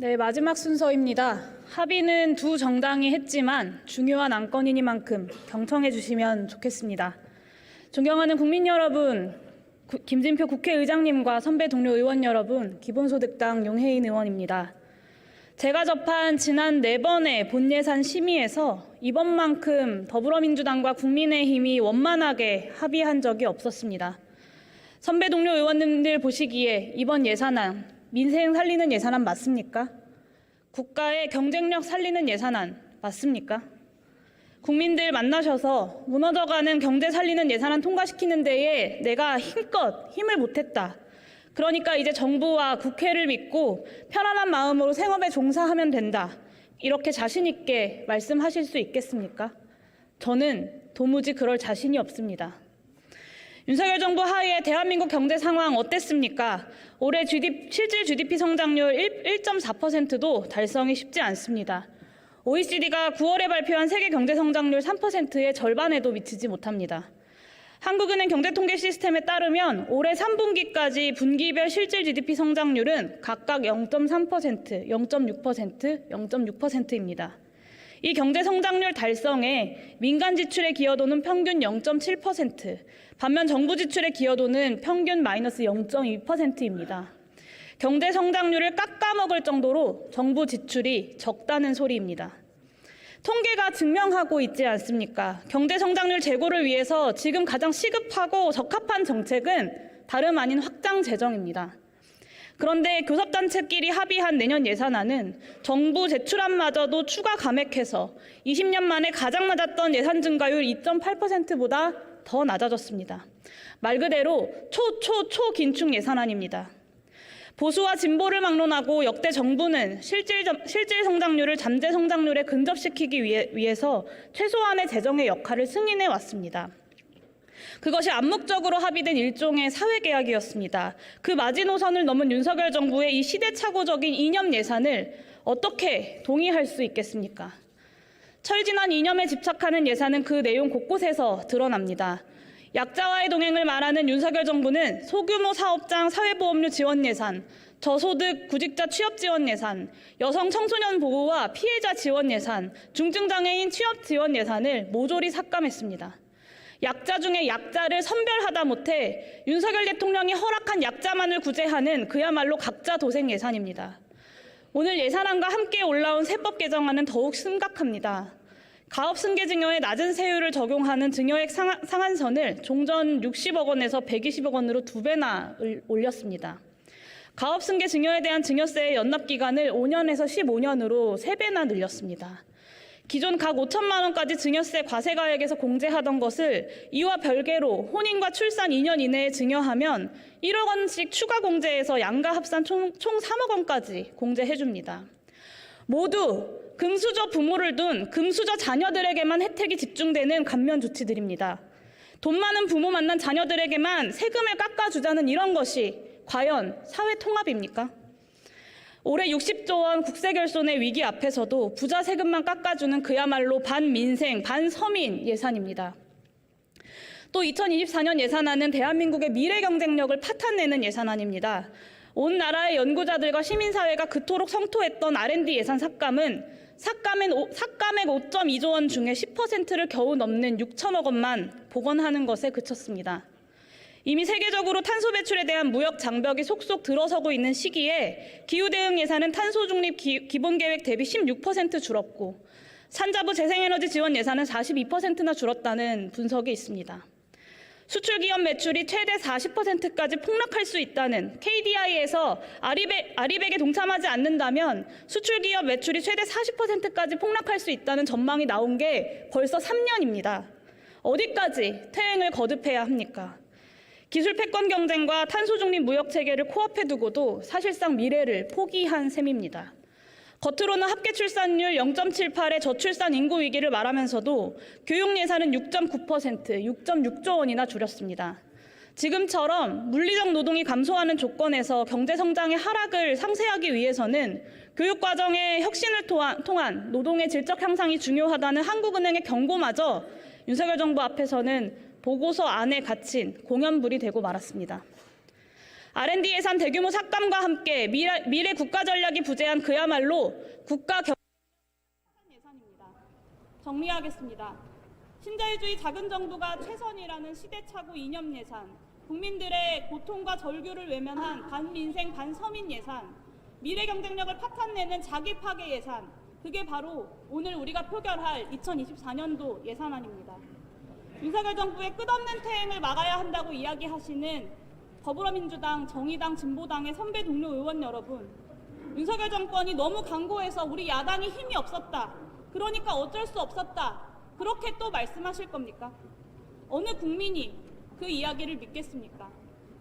네, 마지막 순서입니다. 합의는 두 정당이 했지만 중요한 안건이니만큼 경청해 주시면 좋겠습니다. 존경하는 국민 여러분, 김진표 국회의장님과 선배 동료 의원 여러분, 기본소득당 용혜인 의원입니다. 제가 접한 지난 4번의 본예산 심의에서 이번만큼 더불어민주당과 국민의힘이 원만하게 합의한 적이 없었습니다. 선배 동료 의원님들 보시기에 이번 예산안, 민생 살리는 예산안 맞습니까? 국가의 경쟁력 살리는 예산안 맞습니까? 국민들 만나셔서 무너져가는 경제 살리는 예산안 통과시키는 데에 내가 힘껏 힘을 못했다. 그러니까 이제 정부와 국회를 믿고 편안한 마음으로 생업에 종사하면 된다. 이렇게 자신 있게 말씀하실 수 있겠습니까? 저는 도무지 그럴 자신이 없습니다. 윤석열 정부 하에 대한민국 경제 상황 어땠습니까? 올해 실질 GDP 성장률 1.4%도 달성이 쉽지 않습니다. OECD가 9월에 발표한 세계 경제 성장률 3%의 절반에도 미치지 못합니다. 한국은행 경제통계 시스템에 따르면 올해 3분기까지 분기별 실질 GDP 성장률은 각각 0.3%, 0.6%, 0.6%입니다. 이 경제 성장률 달성에 민간 지출의 기여도는 평균 0.7%, 반면 정부 지출의 기여도는 평균 마이너스 0.2%입니다. 경제 성장률을 깎아먹을 정도로 정부 지출이 적다는 소리입니다. 통계가 증명하고 있지 않습니까? 경제 성장률 제고를 위해서 지금 가장 시급하고 적합한 정책은 다름 아닌 확장 재정입니다. 그런데 교섭단체끼리 합의한 내년 예산안은 정부 제출안마저도 추가 감액해서 20년 만에 가장 낮았던 예산 증가율 2.8%보다 더 낮아졌습니다. 말 그대로 초긴축 예산안입니다. 보수와 진보를 막론하고 역대 정부는 실질 성장률을 잠재 성장률에 근접시키기 위해서 최소한의 재정의 역할을 승인해 왔습니다. 그것이 암묵적으로 합의된 일종의 사회계약이었습니다. 그 마지노선을 넘은 윤석열 정부의 이 시대착오적인 이념 예산을 어떻게 동의할 수 있겠습니까? 철진한 이념에 집착하는 예산은 그 내용 곳곳에서 드러납니다. 약자와의 동행을 말하는 윤석열 정부는 소규모 사업장 사회보험료 지원 예산, 저소득 구직자 취업 지원 예산, 여성 청소년 보호와 피해자 지원 예산, 중증장애인 취업 지원 예산을 모조리 삭감했습니다. 약자 중에 약자를 선별하다 못해 윤석열 대통령이 허락한 약자만을 구제하는 그야말로 각자 도생 예산입니다. 오늘 예산안과 함께 올라온 세법 개정안은 더욱 심각합니다. 가업 승계 증여에 낮은 세율을 적용하는 증여액 상한선을 종전 60억 원에서 120억 원으로 2배나 올렸습니다. 가업 승계 증여에 대한 증여세의 연납 기간을 5년에서 15년으로 3배나 늘렸습니다. 기존 각 5천만 원까지 증여세 과세가액에서 공제하던 것을 이와 별개로 혼인과 출산 2년 이내에 증여하면 1억 원씩 추가 공제해서 양가 합산 총 3억 원까지 공제해줍니다. 모두 금수저 부모를 둔 금수저 자녀들에게만 혜택이 집중되는 감면 조치들입니다. 돈 많은 부모 만난 자녀들에게만 세금을 깎아주자는 이런 것이 과연 사회 통합입니까? 올해 60조 원 국세결손의 위기 앞에서도 부자 세금만 깎아주는 그야말로 반민생, 반서민 예산입니다. 또 2024년 예산안은 대한민국의 미래 경쟁력을 파탄내는 예산안입니다. 온 나라의 연구자들과 시민사회가 그토록 성토했던 R&D 예산 삭감액 5.2조 원 중에 10%를 겨우 넘는 6천억 원만 복원하는 것에 그쳤습니다. 이미 세계적으로 탄소 배출에 대한 무역 장벽이 속속 들어서고 있는 시기에 기후대응 예산은 탄소 중립 기본계획 대비 16% 줄었고 산자부 재생에너지 지원 예산은 42%나 줄었다는 분석이 있습니다. 수출기업 매출이 최대 40%까지 폭락할 수 있다는 KDI에서 아리백에 동참하지 않는다면 수출기업 매출이 최대 40%까지 폭락할 수 있다는 전망이 나온 게 벌써 3년입니다. 어디까지 퇴행을 거듭해야 합니까? 기술 패권 경쟁과 탄소 중립 무역 체계를 코앞에 두고도 사실상 미래를 포기한 셈입니다. 겉으로는 합계 출산율 0.78의 저출산 인구 위기를 말하면서도 교육 예산은 6.9%, 6.6조 원이나 줄였습니다. 지금처럼 물리적 노동이 감소하는 조건에서 경제 성장의 하락을 상쇄하기 위해서는 교육과정의 혁신을 통한 노동의 질적 향상이 중요하다는 한국은행의 경고마저 윤석열 정부 앞에서는 보고서 안에 갇힌 공연불이 되고 말았습니다. R&D 예산 대규모 삭감과 함께 미래 국가 전략이 부재한 그야말로 국가 예산입니다. 정리하겠습니다. 신자유주의 작은 정부가 최선이라는 시대착오 이념 예산, 국민들의 고통과 절규를 외면한 반민생 반서민 예산, 미래 경쟁력을 파탄내는 자기 파괴 예산, 그게 바로 오늘 우리가 표결할 2024년도 예산안입니다. 윤석열 정부의 끝없는 퇴행을 막아야 한다고 이야기하시는 더불어민주당, 정의당, 진보당의 선배 동료 의원 여러분, 윤석열 정권이 너무 강고해서 우리 야당이 힘이 없었다, 그러니까 어쩔 수 없었다, 그렇게 또 말씀하실 겁니까? 어느 국민이 그 이야기를 믿겠습니까?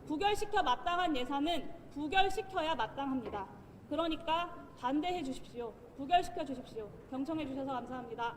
부결시켜 마땅한 예산은 부결시켜야 마땅합니다. 그러니까 반대해 주십시오. 부결시켜 주십시오. 경청해 주셔서 감사합니다.